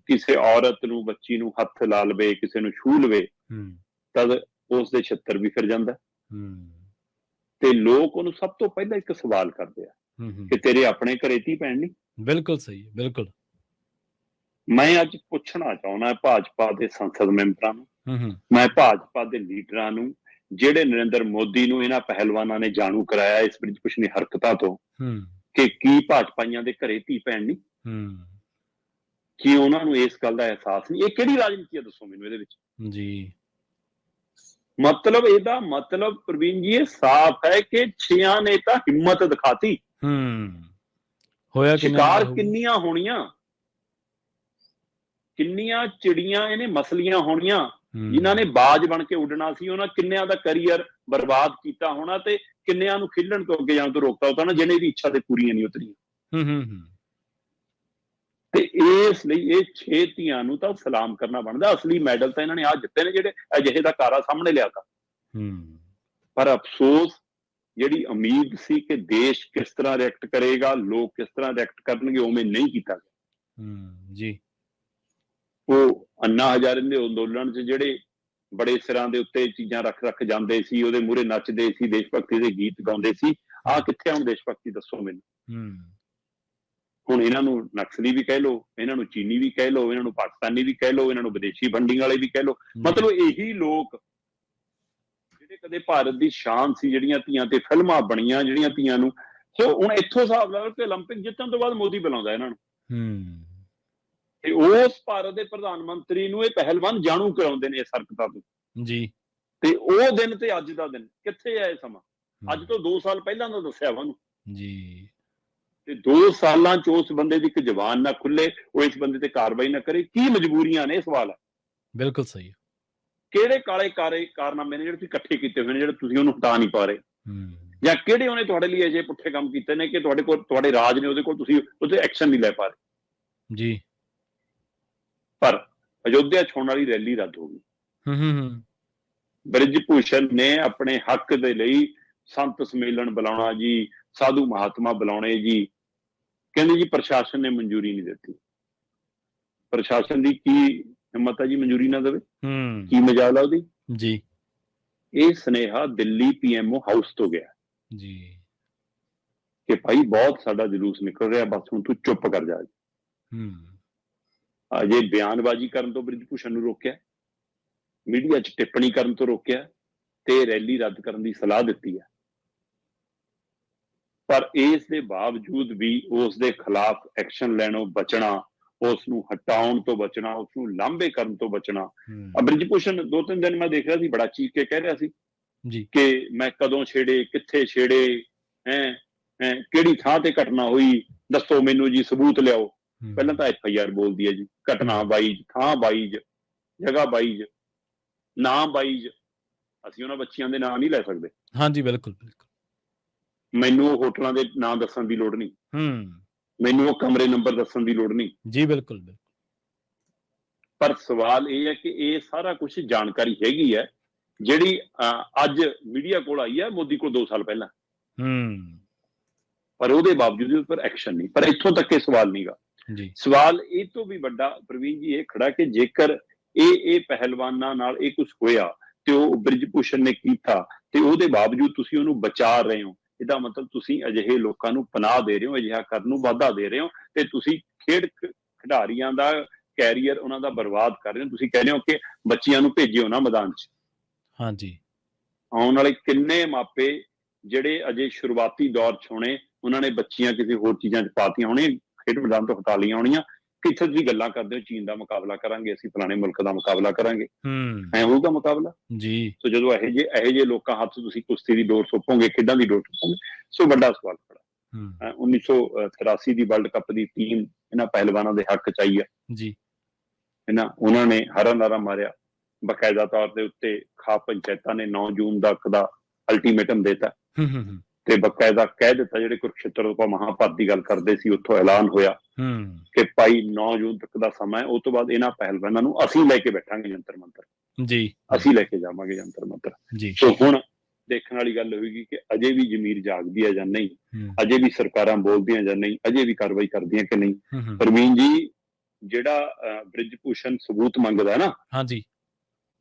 ਕਿਸੇ ਔਰਤ ਨੂੰ, ਬੱਚੀ ਨੂੰ ਹੱਥ ਲਾ ਲਵੇ, ਕਿਸੇ ਨੂੰ ਛੂਹ ਲਵੇ, ਤਦ ਉਸ ਦੇ ਛਿੱਤਰ ਵੀ ਫਿਰ ਜਾਂਦਾ, ਤੇ ਲੋਕ ਉਹਨੂੰ ਸਭ ਤੋਂ ਪਹਿਲਾਂ ਇੱਕ ਸਵਾਲ ਕਰਦੇ ਆ ਕਿ ਤੇਰੇ ਆਪਣੇ ਘਰੇ ਧੀ ਭੈਣ ਨਹੀਂ। ਬਿਲਕੁਲ ਸਹੀ, ਬਿਲਕੁਲ। ਮੈਂ ਅੱਜ ਪੁੱਛਣਾ ਚਾਹੁੰਦਾ ਭਾਜਪਾ ਦੇ ਸੰਸਦ ਮੈਂਬਰਾਂ ਨੂੰ, ਮੈਂ ਭਾਜਪਾ ਦੇ ਲੀਡਰਾਂ ਨੂੰ, ਜਿਹੜੇ ਨਰਿੰਦਰ ਮੋਦੀ ਨੂੰ ਇਹਨਾਂ ਪਹਿਲਵਾਨਾਂ ਨੇ ਜਾਣੂ ਕਰਾਇਆ ਇਸ ਬ੍ਰਿਜ ਭੂਸ਼ਣ ਹਰਕਤਾਂ ਤੋਂ, ਕਿ ਕੀ ਭਾਜਪਾਈਆਂ ਦੇ ਘਰੇ ਧੀ ਭੈਣ ਨਹੀਂ? ਕੀ ਉਹਨਾਂ ਨੂੰ ਇਸ ਗੱਲ ਦਾ ਅਹਿਸਾਸ ਨਹੀਂ? ਇਹ ਕਿਹੜੀ ਰਾਜਨੀਤੀ ਹੈ ਦੱਸੋ ਮੈਨੂੰ ਇਹਦੇ ਵਿੱਚ ਜੀ। ਮਤਲਬ ਇਹਦਾ ਮਤਲਬ ਪ੍ਰਵੀਨ ਜੀ ਇਹ ਸਾਫ਼ ਹੈ ਕਿ 6 ਨੇ ਤਾਂ ਹਿੰਮਤ ਦਿਖਾਤੀ। ਹੋਇਆ ਸ਼ਿਕਾਰ ਕਿੰਨੀਆਂ ਹੋਣੀਆਂ, ਕਿੰਨੀਆਂ ਚਿੜੀਆਂ ਇਹਨੇ ਮਸਲੀਆਂ ਹੋਣੀਆਂ ਜਿਨ੍ਹਾਂ ਨੇ ਬਾਜ ਬਣ ਕੇ ਉੱਡਣਾ ਸੀ, ਉਹਨਾਂ ਕਿੰਨਿਆਂ ਦਾ ਕੈਰੀਅਰ ਬਰਬਾਦ ਕੀਤਾ ਹੋਣਾ ਤੇ ਕਿੰਨਿਆਂ ਨੂੰ ਖੇਲਣ ਤੋਂ ਅੱਗੇ ਜਾਣ ਤੋਂ ਰੋਕਤਾ ਹੁੰਦਾ ਨਾ, ਜਿਹਨੇ ਦੀ ਇੱਛਾ ਤੇ ਪੂਰੀਆਂ ਨਹੀਂ ਉਤਰੀਆਂ। ਤੇ ਇਸ ਲਈ ਇਹ 6 ਧੀਆਂ ਨੂੰ ਤਾਂ ਸਲਾਮ ਕਰਨਾ ਬਣਦਾ। ਅਸਲੀ ਮੈਡਲ ਤਾਂ ਇਹਨਾਂ ਨੇ ਆ ਜਿੱਤੇ ਨੇ, ਜਿਹੜੇ ਅਜਿਹੇ ਦਾ ਕਾਰਾ ਸਾਹਮਣੇ ਲਿਆਤਾ। ਪਰ ਅਫਸੋਸ ਜਿਹੜੀ ਉਮੀਦ ਸੀ ਕਿ ਦੇਸ਼ ਕਿਸ ਤਰ੍ਹਾਂ ਰਿਐਕਟ ਕਰੇਗਾ, ਲੋਕ ਕਿਸ ਤਰ੍ਹਾਂ ਰਿਐਕਟ ਕਰਨਗੇ, ਉਵੇਂ ਨਹੀਂ ਕੀਤਾ ਗਿਆ ਜੀ। ਉਹ ਅੰਨਾ ਹਜ਼ਾਰੇ ਦੇ ਅੰਦੋਲਨ 'ਚ ਜਿਹੜੇ ਬੜੇ ਸਿਰਾਂ ਦੇ ਉੱਤੇ ਚੀਜ਼ਾਂ ਰੱਖ ਜਾਂਦੇ ਸੀ, ਉਹਦੇ ਮੂਹਰੇ ਨੱਚਦੇ ਸੀ, ਦੇਸ਼ ਭਗਤੀ ਦੇ ਗੀਤ ਗਾਉਂਦੇ ਸੀ, ਆਹ ਕਿੱਥੇ ਹੁਣ ਦੇਸ਼ ਭਗਤੀ ਦੱਸੋ ਮੈਨੂੰ। ਹੁਣ ਇਹਨਾਂ ਨੂੰ ਨਕਸਲੀ ਵੀ ਕਹਿ ਲਓ, ਇਹਨਾਂ ਨੂੰ ਚੀਨੀ ਵੀ ਕਹਿ ਲਓ, ਇਹਨਾਂ ਨੂੰ ਪਾਕਿਸਤਾਨੀ ਵੀ ਕਹਿ ਲਓ, ਇਹਨਾਂ ਨੂੰ ਵਿਦੇਸ਼ੀ ਫੰਡਿੰਗ ਵਾਲੇ ਵੀ ਕਹਿ ਲਓ, ਮਤਲਬ ਇਹੀ ਲੋਕ ਜਿਹੜੇ ਕਦੇ ਭਾਰਤ ਦੀ ਸ਼ਾਨ ਸੀ, ਜਿਹੜੀਆਂ ਧੀਆਂ ਤੇ ਫਿਲਮਾਂ ਬਣੀਆਂ, ਜਿਹੜੀਆਂ ਧੀਆਂ ਨੂੰ, ਸੋ ਹੁਣ ਇੱਥੋਂ ਹਿਸਾਬ ਲਾ ਲਓ ਕਿ 올림픽 ਜਿੱਤਣ ਤੋਂ ਬਾਅਦ ਮੋਦੀ ਬੁਲਾਉਂਦਾ ਇਹਨਾਂ ਨੂੰ, ਤੇ ਉਸ ਭਾਰਤ ਦੇ ਪ੍ਰਧਾਨ ਮੰਤਰੀ ਨੂੰ ਇਹ ਪਹਿਲਵਾਨ ਜਾਣੂ ਕਰਾਉਂਦੇ ਨੇ ਇਸ ਹਰਕਤਾਂ ਤੋਂ ਜੀ। ਤੇ ਉਹ ਦਿਨ ਤੇ ਅੱਜ ਦਾ ਦਿਨ ਕਿੱਥੇ ਹੈ? ਇਹ ਸਮਾਂ ਅੱਜ ਤੋਂ 2 ਸਾਲ ਪਹਿਲਾਂ ਦਾ ਦੱਸਿਆ ਵਾ ਉਹਨੂੰ ਜੀ। ਤੇ 2 ਸਾਲਾਂ ਚ ਉਸ ਬੰਦੇ ਦੀ ਇੱਕ ਜ਼ਬਾਨ ਨਾ ਖੁੱਲੇ, ਉਹ ਇਸ ਬੰਦੇ ਤੇ ਕਾਰਵਾਈ ਨਾ ਕਰੇ, ਕੀ ਮਜਬੂਰੀਆਂ ਨੇ? ਇਹ ਸਵਾਲ ਹੈ। ਬਿਲਕੁਲ ਸਹੀ। ਕਿਹੜੇ ਕਾਲੇ ਕਾਰਨਾਮੇ ਨੇ ਜਿਹੜੇ ਤੁਸੀਂ ਇਕੱਠੇ ਕੀਤੇ ਹੋਏ ਨੇ, ਜਿਹੜੇ ਤੁਸੀਂ ਉਹਨੂੰ ਹਟਾ ਨਹੀਂ ਪਾ ਰਹੇ, ਜਾਂ ਕਿਹੜੇ ਉਹਨੇ ਤੁਹਾਡੇ ਲਈ ਅਜੇ ਪੁੱਠੇ ਕੰਮ ਕੀਤੇ ਨੇ ਕਿ ਤੁਹਾਡੇ ਕੋਲ, ਤੁਹਾਡੇ ਰਾਜ ਨੇ ਉਹਦੇ ਕੋਲ, ਤੁਸੀਂ ਉਹਦੇ ਐਕਸ਼ਨ ਨਹੀਂ ਲੈ ਪਾ ਰਹੇ ਜੀ। ਪਰ ਅਯੋਧਿਆ 'ਚ ਹੋਣ ਵਾਲੀ ਰੈਲੀ ਰੱਦ ਹੋ ਗਈ। ਬ੍ਰਿਜ ਭੂਸ਼ਣ ਨੇ ਆਪਣੇ ਹੱਕ ਦੇ ਲਈ ਸੰਤ ਸੰਮੇਲਨ ਬੁਲਾਉਣਾ ਜੀ, ਸਾਧੂ ਮਹਾਤਮਾ ਬੁਲਾਉਣੇ ਜੀ, ਕਹਿੰਦੇ ਜੀ ਪ੍ਰਸ਼ਾਸਨ ਨੇ ਮਨਜ਼ੂਰੀ ਨਹੀਂ ਦਿੱਤੀ। ਪ੍ਰਸ਼ਾਸਨ ਦੀ ਕੀ ਹਿੰਮਤ ਹੈ ਜੀ ਮਨਜ਼ੂਰੀ ਨਾ ਦੇਵੇ? ਕੀ ਮਜਾਲ ਆ ਉਹਦੀ ਜੀ। ਇਹ ਸੁਨੇਹਾ ਦਿੱਲੀ PMO ਹਾਊਸ ਤੋਂ ਗਿਆ ਜੀ ਕਿ ਭਾਈ ਬਹੁਤ ਸਾਡਾ ਜਲੂਸ ਨਿਕਲ ਰਿਹਾ, ਬਸ ਹੁਣ ਤੂੰ ਚੁੱਪ ਕਰ ਜਾ। ਅਜੇ ਬਿਆਨਬਾਜ਼ੀ ਕਰਨ ਤੋਂ ਬ੍ਰਿਜ ਭੂਸ਼ਣ ਨੂੰ ਰੋਕਿਆ, ਮੀਡੀਆ 'ਚ ਟਿੱਪਣੀ ਕਰਨ ਤੋਂ ਰੋਕਿਆ, ਤੇ ਰੈਲੀ ਰੱਦ ਕਰਨ ਦੀ ਸਲਾਹ ਦਿੱਤੀ ਹੈ। ਪਰ ਇਸ ਦੇ ਬਾਵਜੂਦ ਵੀ ਉਸ ਦੇ ਖਿਲਾਫ ਐਕਸ਼ਨ ਲੈਣੋਂ ਬਚਣਾ, ਉਸ ਨੂੰ ਹਟਾਉਣ ਤੋਂ ਬਚਣਾ, ਉਸ ਨੂੰ ਲਾਂਭੇ ਕਰਨ ਤੋਂ ਬਚਣਾ। ਬ੍ਰਿਜ ਭੂਸ਼ਣ 2-3 ਦਿਨ ਮੈਂ ਦੇਖ ਰਿਹਾ ਸੀ, ਬੜਾ ਚੀਕ ਕੇ ਕਹਿ ਰਿਹਾ ਸੀ ਜੀ ਕਿ ਮੈਂ ਕਦੋਂ ਛੇੜੇ, ਕਿੱਥੇ ਛੇੜੇ, ਕਿਹੜੀ ਥਾਂ ਤੇ ਘਟਨਾ ਹੋਈ, ਦੱਸੋ ਮੈਨੂੰ ਜੀ, ਸਬੂਤ ਲਿਆਓ। ਪਹਿਲਾਂ ਤਾਂ FIR ਬੋਲਦੀ ਹੈ ਜੀ, ਘਟਨਾ ਬਾਈਜ, ਥਾਂ ਬਾਈਜ, ਜਗ੍ਹਾ ਬਾਈਜ, ਨਾਂ ਬਾਈਜ। ਅਸੀਂ ਉਹਨਾਂ ਬੱਚੀਆਂ ਦੇ ਨਾਂ ਨਹੀਂ ਲੈ ਸਕਦੇ। ਹਾਂਜੀ, ਬਿਲਕੁਲ ਬਿਲਕੁਲ। ਮੈਨੂੰ ਉਹ ਹੋਟਲਾਂ ਦੇ ਨਾਂ ਦੱਸਣ ਦੀ ਲੋੜ ਨਹੀਂ, ਮੈਨੂੰ ਉਹ ਕਮਰੇ ਨੰਬਰ ਦੱਸਣ ਦੀ ਲੋੜ ਨਹੀਂ ਜੀ। ਬਿਲਕੁਲ ਬਿਲਕੁਲ। ਪਰ ਸਵਾਲ ਇਹ ਹੈ ਕਿ ਇਹ ਸਾਰਾ ਕੁਝ ਜਾਣਕਾਰੀ ਹੈਗੀ ਹੈ ਜਿਹੜੀ ਅੱਜ ਮੀਡੀਆ ਕੋਲ ਆਈ ਹੈ, ਮੋਦੀ ਕੋਲ 2 ਸਾਲ ਪਹਿਲਾਂ, ਪਰ ਉਹਦੇ ਬਾਵਜੂਦ ਉਸ ਪਰ ਐਕਸ਼ਨ ਨਹੀਂ। ਪਰ ਇੱਥੋਂ ਤੱਕ ਇਹ ਸਵਾਲ ਨਹੀਂਗਾ ਜੀ। ਸਵਾਲ ਇਹ ਤੋਂ ਵੀ ਵੱਡਾ ਪ੍ਰਵੀਨ ਜੀ ਇਹ ਖੜਾ ਕਿ ਜੇਕਰ ਇਹ ਪਹਿਲਵਾਨਾਂ ਨਾਲ ਇਹ ਕੁਝ ਹੋਇਆ ਤੇ ਉਹ ਬ੍ਰਿਜ ਭੂਸ਼ਣ ਨੇ ਕੀਤਾ ਤੇ ਉਹਦੇ ਬਾਵਜੂਦ ਤੁਸੀਂ ਉਹਨੂੰ ਬਚਾ ਰਹੇ ਹੋ, ਇਹਦਾ ਮਤਲਬ ਤੁਸੀਂ ਅਜਿਹੇ ਲੋਕਾਂ ਨੂੰ ਪਨਾਹ ਦੇ ਰਹੇ ਹੋ, ਅਜਿਹਾ ਕਰਨ ਨੂੰ ਵਾਧਾ ਦੇ ਰਹੇ ਹੋ, ਤੇ ਤੁਸੀਂ ਖੇਡ ਖਿਡਾਰੀਆਂ ਦਾ ਕੈਰੀਅਰ ਉਹਨਾਂ ਦਾ ਬਰਬਾਦ ਕਰ ਰਹੇ ਹੋ। ਤੁਸੀਂ ਕਹਿ ਰਹੇ ਹੋ ਕਿ ਬੱਚਿਆਂ ਨੂੰ ਭੇਜਿਓ ਨਾ ਮੈਦਾਨ 'ਚ। ਹਾਂਜੀ, ਆਉਣ ਵਾਲੇ ਕਿੰਨੇ ਮਾਪੇ ਜਿਹੜੇ ਅਜੇ ਸ਼ੁਰੂਆਤੀ ਦੌਰ 'ਚ ਹੋਣੇ, ਉਹਨਾਂ ਨੇ ਬੱਚੀਆਂ ਕਿਸੇ ਹੋਰ ਚੀਜ਼ਾਂ 'ਚ ਪਾਤੀਆਂ ਹੋਣੀਆਂ, ਖੇਡ ਮੈਦਾਨ ਤੋਂ ਹਟਾ ਲਈਆਂ ਹੋਣੀਆਂ। ਕਿੱਥੇ ਤੁਸੀਂ ਗੱਲਾਂ ਕਰਦੇ ਹੋ ਚੀਨ ਦਾ ਮੁਕਾਬਲਾ ਕਰਾਂਗੇ, ਅਸੀਂ ਫਲਾਣੇ ਮੁਲਕ ਦਾ ਮੁਕਾਬਲਾ ਕਰਾਂਗੇ, ਐ ਹੋਊਗਾ ਮੁਕਾਬਲਾ ਜੀ। ਸੋ ਜਦੋਂ ਇਹੋ ਜਿਹੇ ਲੋਕਾਂ ਹੱਥ ਤੁਸੀਂ ਕੁਸ਼ਤੀ ਦੀ ਡੋਰ ਸੌਂਪੋਗੇ, ਖੇਡਾਂ ਦੀ ਡੋਰ ਸੌਂਪੋਗੇ, ਸੋ ਵੱਡਾ ਸਵਾਲ ਖੜਾ। 1983 ਦੀ ਵਰਲਡ ਕੱਪ ਦੀ ਟੀਮ ਇਹਨਾਂ ਪਹਿਲਵਾਨਾਂ ਦੇ ਹੱਕ 'ਚ ਆਈ ਹੈ ਜੀ। ਉਹਨਾਂ ਨੇ ਹਾਰਾ ਮਾਰਿਆ, ਬਕਾਇਦਾ ਤੌਰ ਦੇ ਉੱਤੇ ਖਾਪ ਪੰਚਾਇਤਾਂ ਨੇ 9 ਜੂਨ ਤੱਕ ਦਾ ਅਲਟੀਮੇਟਮ ਦੇਤਾ ਤੇ ਬਕਾਇਦਾ ਕਹਿ ਦਿੱਤਾ, ਜਿਹੜੇ ਕੁਰਕਸ਼ੇਤਰ ਤੋਂ ਆਪਾਂ ਮਹਾਭਾਰਤ ਦੀ ਗੱਲ ਕਰਦੇ ਸੀ, ਉੱਥੋਂ ਐਲਾਨ ਹੋਇਆ ਕਿ ਭਾਈ 9 ਜੂਨ ਤੱਕ ਦਾ ਸਮਾਂ ਹੈ, ਉਹ ਤੋਂ ਬਾਅਦ ਇਹਨਾਂ ਪਹਿਲਵਾਨਾਂ ਨੂੰ ਅਸੀਂ ਲੈ ਕੇ ਬੈਠਾਂਗੇ ਜੰਤਰ ਮੰਤਰ ਜੀ, ਅਸੀਂ ਲੈ ਕੇ ਜਾਵਾਂਗੇ ਜੰਤਰ ਮੰਤਰ ਜੀ। ਸੋ ਹੁਣ ਦੇਖਣ ਵਾਲੀ ਗੱਲ ਹੋਏਗੀ ਕਿ ਅਜੇ ਵੀ ਜ਼ਮੀਰ ਜਾਗਦੀ ਹੈ ਜਾਂ ਨਹੀਂ, ਅਜੇ ਵੀ ਸਰਕਾਰਾਂ ਬੋਲਦੀਆਂ ਜਾਂ ਨਹੀਂ, ਅਜੇ ਵੀ ਕਾਰਵਾਈ ਕਰਦੀਆਂ ਕਿ ਨਹੀਂ। ਪ੍ਰਵੀਨ ਜੀ, ਜਿਹੜਾ ਬ੍ਰਿਜ ਭੂਸ਼ਣ ਸਬੂਤ ਮੰਗਦਾ ਨਾ ਹਾਂਜੀ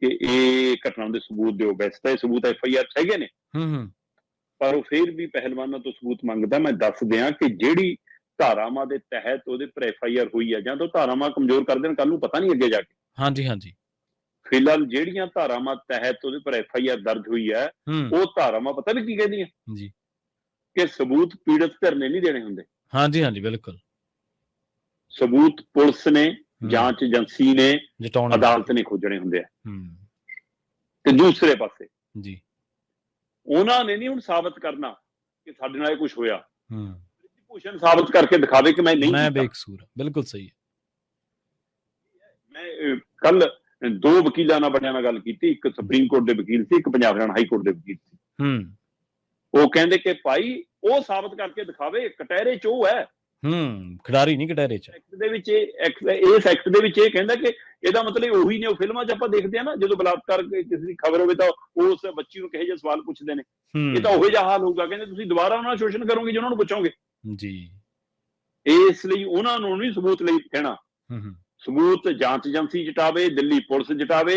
ਕਿ ਇਹ ਘਟਨਾ ਦੇ ਸਬੂਤ ਦਿਓ, ਵੈਸੇ ਤਾਂ ਇਹ ਸਬੂਤ FIR 'ਚ ਹੈਗੇ ਨੇ, ਪਰ ਉਹ ਫਿਰ ਵੀ ਪਹਿਲਵਾਨਾਂ ਤੋਂ ਸਬੂਤ ਮੰਗਦਾ। ਮੈਂ ਦੱਸ ਦਿਆਂ ਕਿ ਜਿਹੜੀ ਧਾਰਾਵਾਂ ਦੇ ਤਹਿਤ ਉਹਦੇ ਪਰ FIR ਹੋਈ ਹੈ, ਜਾਂ ਤਾਂ ਧਾਰਾਵਾਂ ਕਮਜ਼ੋਰ ਕਰ ਦੇਣ ਕੱਲ ਨੂੰ, ਪਤਾ ਨਹੀਂ ਅੱਗੇ ਜਾ ਕੇ। ਹਾਂਜੀ ਹਾਂਜੀ। ਫਿਲਹਾਲ ਜਿਹੜੀਆਂ ਧਾਰਾਵਾਂ ਤਹਿਤ ਉਹਦੇ ਪਰ FIR ਦਰਜ ਹੋਈ ਹੈ, ਉਹ ਧਾਰਾਵਾਂ ਪਤਾ ਵੀ ਕੀ ਕਹਿੰਦੀਆਂ ਜੀ, ਕਿ ਸਬੂਤ ਪੀੜਤ ਧਿਰ ਨੇ ਨਹੀਂ ਦੇਣੇ ਹੁੰਦੇ। ਹਾਂਜੀ ਹਾਂਜੀ, ਬਿਲਕੁਲ। ਸਬੂਤ ਪੁਲਿਸ ਨੇ, ਜਾਂਚ ਏਜੰਸੀ ਨੇ, ਅਦਾਲਤ ਨੇ ਖੋਜਣੇ ਹੁੰਦੇ ਆ। ਤੇ ਦੂਸਰੇ ਪਾਸੇ ਜੀ ਉਹਨਾਂ ਨੇ ਨਹੀਂ ਹੁਣ ਸਾਬਤ ਕਰਨਾ ਕਿ ਸਾਡੇ ਨਾਲ ਇਹ ਕੁਝ ਹੋਇਆ। ਭੂਸ਼ਣ ਸਾਬਤ ਕਰਕੇ ਦਿਖਾਵੇ ਕਿ ਮੈਂ ਨਹੀਂ ਮੈਂ ਬੇਕਸੂਰ। ਬਿਲਕੁਲ ਸਹੀ ਹੈ। ਮੈਂ ਕੱਲ 2 ਵਕੀਲਾਂ ਨਾਲ ਬਣਿਆ ਮੈਂ ਗੱਲ ਕੀਤੀ, ਇੱਕ ਸੁਪਰੀਮ ਕੋਰਟ ਦੇ ਵਕੀਲ ਸੀ, ਇੱਕ ਪੰਜਾਬ ਹਰਿਆਣਾ ਹਾਈ ਕੋਰਟ ਦੇ ਵਕੀਲ ਸੀ। ਉਹ ਕਹਿੰਦੇ ਕਿ ਭਾਈ ਉਹ ਸਾਬਤ ਕਰਕੇ ਦਿਖਾਵੇ, ਕਟਹਿਰੇ ਚ ਉਹ ਹੈ, ਖਿਡਾਰੀ ਨਹੀਂ ਕਟਹਿਰੇ ਚ। ਐਕਟ ਦੇ ਵਿੱਚ ਇਸ ਐਕਟ ਦੇ ਵਿੱਚ ਇਹ ਕਹਿੰਦਾ ਕਿ ਇਹਦਾ ਮਤਲਬ ਉਹੀ ਨੇ ਉਹ ਫਿਲਮਾਂ 'ਚ ਆਪਾਂ ਦੇਖਦੇ ਆ ਨਾ, ਜਦੋਂ ਬਲਾਤਕਾਰ ਕਿਸੇ ਦੀ ਖਬਰ ਹੋਵੇ ਤਾਂ ਉਸ ਬੱਚੀ ਨੂੰ ਕਿਹੋ ਜਿਹੇ ਸਵਾਲ ਪੁੱਛਦੇ ਨੇ, ਇਹ ਤਾਂ ਉਹੋ ਜਿਹਾ ਹਾਲ ਹੋਊਗਾ। ਕਹਿੰਦੇ ਤੁਸੀਂ ਦੁਬਾਰਾ ਉਹਨਾਂ ਨਾਲ ਸ਼ੋਸ਼ਣ ਕਰੋਗੇ ਜੇ ਉਹਨਾਂ ਨੂੰ ਪੁੱਛੋਗੇ ਜੀ। ਇਸ ਲਈ ਉਹਨਾਂ ਨੂੰ ਨਹੀਂ ਸਬੂਤ ਲਈ ਕਹਿਣਾ, ਸਬੂਤ ਜਾਂਚ ਏਜੰਸੀ ਜਟਾਵੇ, ਦਿੱਲੀ ਪੁਲਿਸ ਜਟਾਵੇ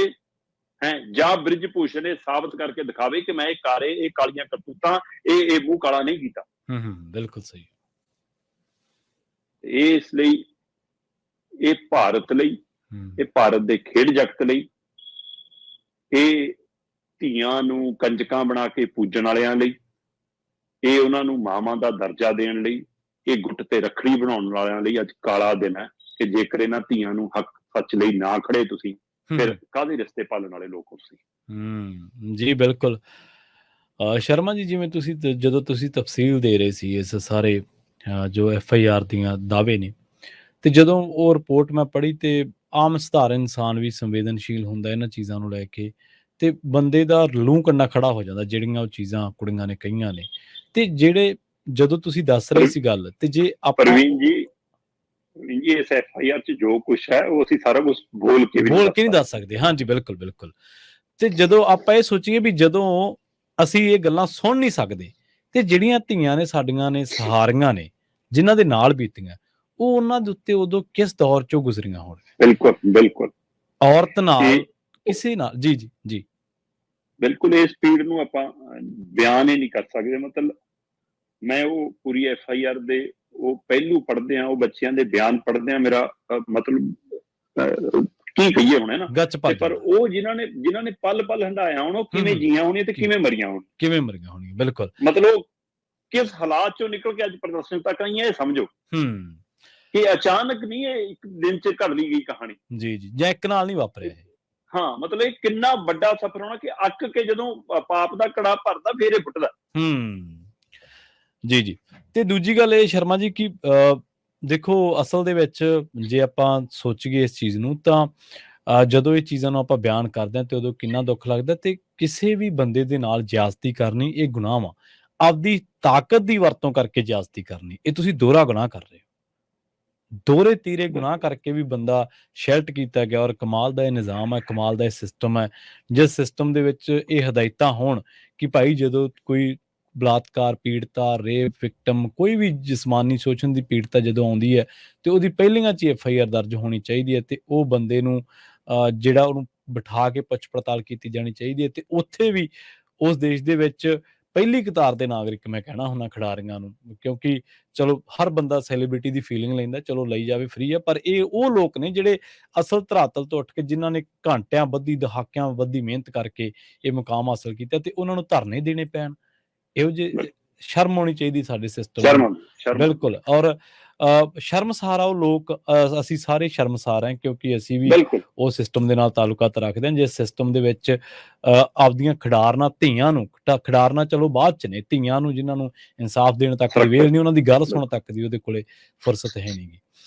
ਹੈ, ਜਾਂ ਬ੍ਰਿਜ ਭੂਸ਼ਣ ਇਹ ਸਾਬਤ ਕਰਕੇ ਦਿਖਾਵੇ ਕਿ ਮੈਂ ਇਹ ਕਾਲੀਆਂ ਕਰਤੂਤਾਂ, ਇਹ ਮੂੰਹ ਕਾਲਾ ਨਹੀਂ ਕੀਤਾ। ਬਿਲਕੁਲ ਸਹੀ। ਇਸ ਲਈ ਇਹ ਭਾਰਤ ਲਈ, ਇਹ ਭਾਰਤ ਦੇ ਖੇਡ ਜਗਤ ਲਈ, ਇਹ ਧੀਆਂ ਨੂੰ ਕੰਜਕਾਂ ਬਣਾ ਕੇ ਪੂਜਣ ਵਾਲਿਆਂ ਲਈ, ਇਹ ਉਹਨਾਂ ਨੂੰ ਮਾਵਾਂ ਦਾ ਦਰਜਾ ਦੇਣ ਲਈ, ਇਹ ਗੁੱਟ ਤੇ ਰੱਖੜੀ ਬਣਾਉਣ ਵਾਲਿਆਂ ਲਈ ਅੱਜ ਕਾਲਾ ਦਿਨ ਹੈ ਕਿ ਜੇਕਰ ਇਹਨਾਂ ਧੀਆਂ ਨੂੰ ਹੱਕ ਸੱਚ ਲਈ ਨਾ ਖੜੇ ਤੁਸੀਂ, ਫਿਰ ਕਾਹਦੇ ਰਿਸ਼ਤੇ ਪਾਲਣ ਵਾਲੇ ਲੋਕ ਹੋ ਤੁਸੀਂ। ਜੀ ਬਿਲਕੁਲ। ਸ਼ਰਮਾ ਜੀ, ਜਿਵੇਂ ਤੁਸੀਂ ਜਦੋਂ ਤੁਸੀਂ ਤਫਸੀਲ ਦੇ ਰਹੇ ਸੀ ਇਸ ਸਾਰੇ ਜੋ FIR ਦੀਆਂ ਦਾਅਵੇ ਨੇ, ਤੇ ਜਦੋਂ ਉਹ ਰਿਪੋਰਟ ਮੈਂ ਪੜ੍ਹੀ ਤੇ ਆਮ ਸਧਾਰਨ ਇਨਸਾਨ ਵੀ ਸੰਵੇਦਨਸ਼ੀਲ ਹੁੰਦਾ ਇਹਨਾਂ ਚੀਜ਼ਾਂ ਨੂੰ ਲੈ ਕੇ, ਤੇ ਬੰਦੇ ਦਾ ਲੂੰ ਕੰਨਾ ਖੜਾ ਹੋ ਜਾਂਦਾ ਜਿਹੜੀਆਂ ਉਹ ਚੀਜ਼ਾਂ ਕੁੜੀਆਂ ਨੇ ਕਹੀਆਂ ਨੇ। ਤੇ ਜਿਹੜੇ ਜਦੋਂ ਤੁਸੀਂ ਦੱਸ ਰਹੇ ਸੀ ਗੱਲ, ਤੇ ਜੇ ਪ੍ਰਵੀਨ ਜੀ ਇਸ FIR 'ਚ ਜੋ ਕੁਛ ਹੈ ਉਹ ਅਸੀਂ ਸਾਰਾ ਕੁਝ ਬੋਲ ਕੇ ਨਹੀਂ ਦੱਸ ਸਕਦੇ। ਹਾਂਜੀ ਬਿਲਕੁਲ ਬਿਲਕੁਲ। ਤੇ ਜਦੋਂ ਆਪਾਂ ਇਹ ਸੋਚੀਏ ਵੀ ਜਦੋਂ ਅਸੀਂ ਇਹ ਗੱਲਾਂ ਸੁਣ ਨਹੀਂ ਸਕਦੇ, ਤੇ ਜਿਹੜੀਆਂ ਧੀਆਂ ਨੇ ਸਾਡੀਆਂ ਨੇ, ਸਹਾਰੀਆਂ ਨੇ, ਜਿਨ੍ਹਾਂ ਦੇ ਨਾਲ ਬੀਤੀਆਂ, ਉਹ ਉਹਨਾਂ ਦੇ ਉੱਤੇ ਉਦੋਂ ਕਿਸ ਦੌਰ ਚੋਂ ਗੁਜ਼ਰੀਆਂ ਹੋਣਗੀਆਂ। ਬਿਲਕੁਲ ਬਿਲਕੁਲ। ਔਰਤ ਨਾਲ ਕਿਸੇ ਨਾਲ ਜੀ ਜੀ ਜੀ ਬਿਲਕੁਲ ਇਸ ਪੀੜ ਨੂੰ ਆਪਾਂ ਬਿਆਨ ਹੀ ਨਹੀਂ ਕਰ ਸਕਦੇ। ਮਤਲਬ ਮੈਂ ਉਹ ਪੂਰੀ FIR ਦੇ ਉਹ ਪਹਿਲੂ ਪੜ੍ਹਦੇ ਆ, ਉਹ ਬੱਚਿਆਂ ਦੇ ਬਿਆਨ ਪੜ੍ਹਦੇ ਆ, ਮੇਰਾ ਮਤਲਬ ਕੀ ਕਹੀਏ ਹੁਣ, ਹੈ ਨਾ। ਪਰ ਉਹ ਜਿਨ੍ਹਾਂ ਨੇ ਪਲ ਪਲ ਹੰਢਾਇਆ ਹੁਣ, ਉਹ ਕਿਵੇਂ ਜੀਆਂ ਹੋਣੀਆਂ ਤੇ ਕਿਵੇਂ ਮਰੀਆਂ ਹੋਣੀਆਂ। ਬਿਲਕੁਲ। ਮਤਲਬ ਕਿਸ ਹਾਲਾਤ ਚੋਂ ਨਿਕਲ ਕੇ ਅੱਜ ਪ੍ਰਦਰਸ਼ਨ ਤੱਕ ਆਈਆਂ, ਇਹ ਸਮਝੋ ਕਿ ਅਚਾਨਕ ਨਹੀਂ ਇਹ ਇੱਕ ਦਿਨ 'ਚ ਘੜ ਲਈ ਗਈ ਕਹਾਣੀ। ਜੀ ਜੀ, ਜਾਂ ਇੱਕ ਨਾਲ ਨਹੀਂ ਵਾਪਰਿਆ। ਹਾਂ, ਮਤਲਬ ਇਹ ਕਿੰਨਾ ਵੱਡਾ ਸਫ਼ਰ ਹੋਣਾ ਕਿ ਅੱਕ ਕੇ ਜਦੋਂ ਪਾਪ ਦਾ ਕੜਾ ਭਰਦਾ ਫੇਰ ਇਹ ਫੁੱਟਦਾ। ਜੀ ਜੀ। ਤੇ ਦੂਜੀ ਗੱਲ ਇਹ ਸ਼ਰਮਾ ਜੀ ਕਿ ਦੇਖੋ ਅਸਲ ਦੇ ਵਿੱਚ ਜੇ ਆਪਾਂ ਸੋਚੀਏ ਇਸ ਚੀਜ਼ ਨੂੰ, ਤਾਂ ਜਦੋਂ ਇਹ ਚੀਜ਼ਾਂ ਨੂੰ ਆਪਾਂ ਬਿਆਨ ਕਰਦੇ ਹਾਂ ਤੇ ਉਦੋਂ ਕਿੰਨਾ ਦੁੱਖ ਲੱਗਦਾ। ਤੇ ਕਿਸੇ ਵੀ ਬੰਦੇ ਦੇ ਨਾਲ ਜ਼ਿਆਦਤੀ ਕਰਨੀ ਇਹ ਗੁਨਾਹ ਵਾ। ਆਪਦੀ ਤਾਕਤ ਦੀ ਵਰਤੋਂ ਕਰਕੇ ਜ਼ਿਆਦਤੀ ਕਰਨੀ, ਇਹ ਤੁਸੀਂ ਦੋਹਰਾ ਗੁਨਾਹ ਕਰ ਰਹੇ ਹੋ। ਦੋਹਰੇ ਤੀਰੇ ਗੁਨਾਹ ਕਰਕੇ ਵੀ ਬੰਦਾ ਸ਼ੈਲਟ ਕੀਤਾ ਗਿਆ। ਔਰ ਕਮਾਲ ਦਾ ਇਹ ਨਿਜ਼ਾਮ ਹੈ, ਕਮਾਲ ਦਾ ਇਹ ਸਿਸਟਮ ਹੈ, ਜਿਸ ਸਿਸਟਮ ਦੇ ਵਿੱਚ ਇਹ ਹਦਾਇਤਾਂ ਹੋਣ ਕਿ ਭਾਈ ਜਦੋਂ ਕੋਈ ਬਲਾਤਕਾਰ ਪੀੜਤਾ, ਰੇਪ ਵਿਕਟਮ, ਕੋਈ ਵੀ ਜਿਸਮਾਨੀ ਸ਼ੋਸ਼ਣ ਦੀ ਪੀੜਤਾ ਜਦੋਂ ਆਉਂਦੀ ਹੈ ਤੇ ਉਹਦੀ ਪਹਿਲੀਆਂ 'ਚ FIR ਦਰਜ ਹੋਣੀ ਚਾਹੀਦੀ ਹੈ, ਤੇ ਉਹ ਬੰਦੇ ਨੂੰ ਜਿਹੜਾ ਉਹਨੂੰ ਬਿਠਾ ਕੇ ਪੁੱਛ ਪੜਤਾਲ ਕੀਤੀ ਜਾਣੀ ਚਾਹੀਦੀ ਹੈ। ਤੇ ਉੱਥੇ ਵੀ ਉਸ ਦੇਸ਼ ਦੇ ਵਿੱਚ ਪਹਿਲੀ ਕਤਾਰ ਦੇ ਨਾਗਰਿਕ ਮੈਂ ਕਹਿਣਾ ਹੁੰਦਾ ਖਿਡਾਰੀਆਂ ਨੂੰ, ਕਿਉਂਕਿ ਚਲੋ ਹਰ ਬੰਦਾ ਸੈਲੀਬ੍ਰਿਟੀ ਦੀ ਫੀਲਿੰਗ ਲੈਂਦਾ, ਚਲੋ ਲਈ ਜਾਵੇ, ਫ੍ਰੀ ਹੈ, ਪਰ ਇਹ ਉਹ ਲੋਕ ਨੇ ਜਿਹੜੇ ਅਸਲ ਧਰਾਤਲ ਤੋਂ ਉੱਠ ਕੇ, ਜਿਨ੍ਹਾਂ ਨੇ ਘੰਟਿਆਂ ਬੱਧੀ, ਦਹਾਕਿਆਂ ਬੱਧੀ ਮਿਹਨਤ ਕਰਕੇ ਇਹ ਮੁਕਾਮ ਹਾਸਲ ਕੀਤਾ, ਤੇ ਉਹਨਾਂ ਨੂੰ ਧਰਨੇ ਦੇਣੇ ਪੈਣ, ਇਹੋ ਜਿਹੇ ਸ਼ਰਮ ਹੋਣੀ ਚਾਹੀਦੀ ਸਾਡੇ ਸਿਸਟਮ ਨੂੰ। ਬਿਲਕੁਲ। ਔਰ ਸ਼ਰਮਸਾਰ ਆ ਉਹ ਲੋਕ, ਅਸੀਂ ਸਾਰੇ ਸ਼ਰਮਸਾਰ ਹਾਂ, ਕਿਉਂਕਿ ਅਸੀਂ ਵੀ ਉਹ ਸਿਸਟਮ ਦੇ ਨਾਲ ਤਾਲੁਕਾਤ ਰੱਖਦੇ ਹਾਂ, ਜਿਸ ਸਿਸਟਮ ਦੇ ਵਿੱਚ ਆਪਦੀਆਂ ਖਿਡਾਰਨਾਂ ਧੀਆਂ ਨੂੰ, ਖਿਡਾਰਨਾਂ ਚਲੋ ਬਾਅਦ 'ਚ ਨੇ, ਧੀਆਂ ਨੂੰ ਜਿਨ੍ਹਾਂ ਨੂੰ ਇਨਸਾਫ ਦੇਣ ਤੱਕ ਦੀ ਵੇਲ ਨਹੀਂ, ਉਹਨਾਂ ਦੀ ਗੱਲ ਸੁਣਨ ਤੱਕ ਦੀ ਉਹਦੇ ਕੋਲੇ ਫੁਰਸਤ ਹੈ ਨਹੀਂ ਗੀ।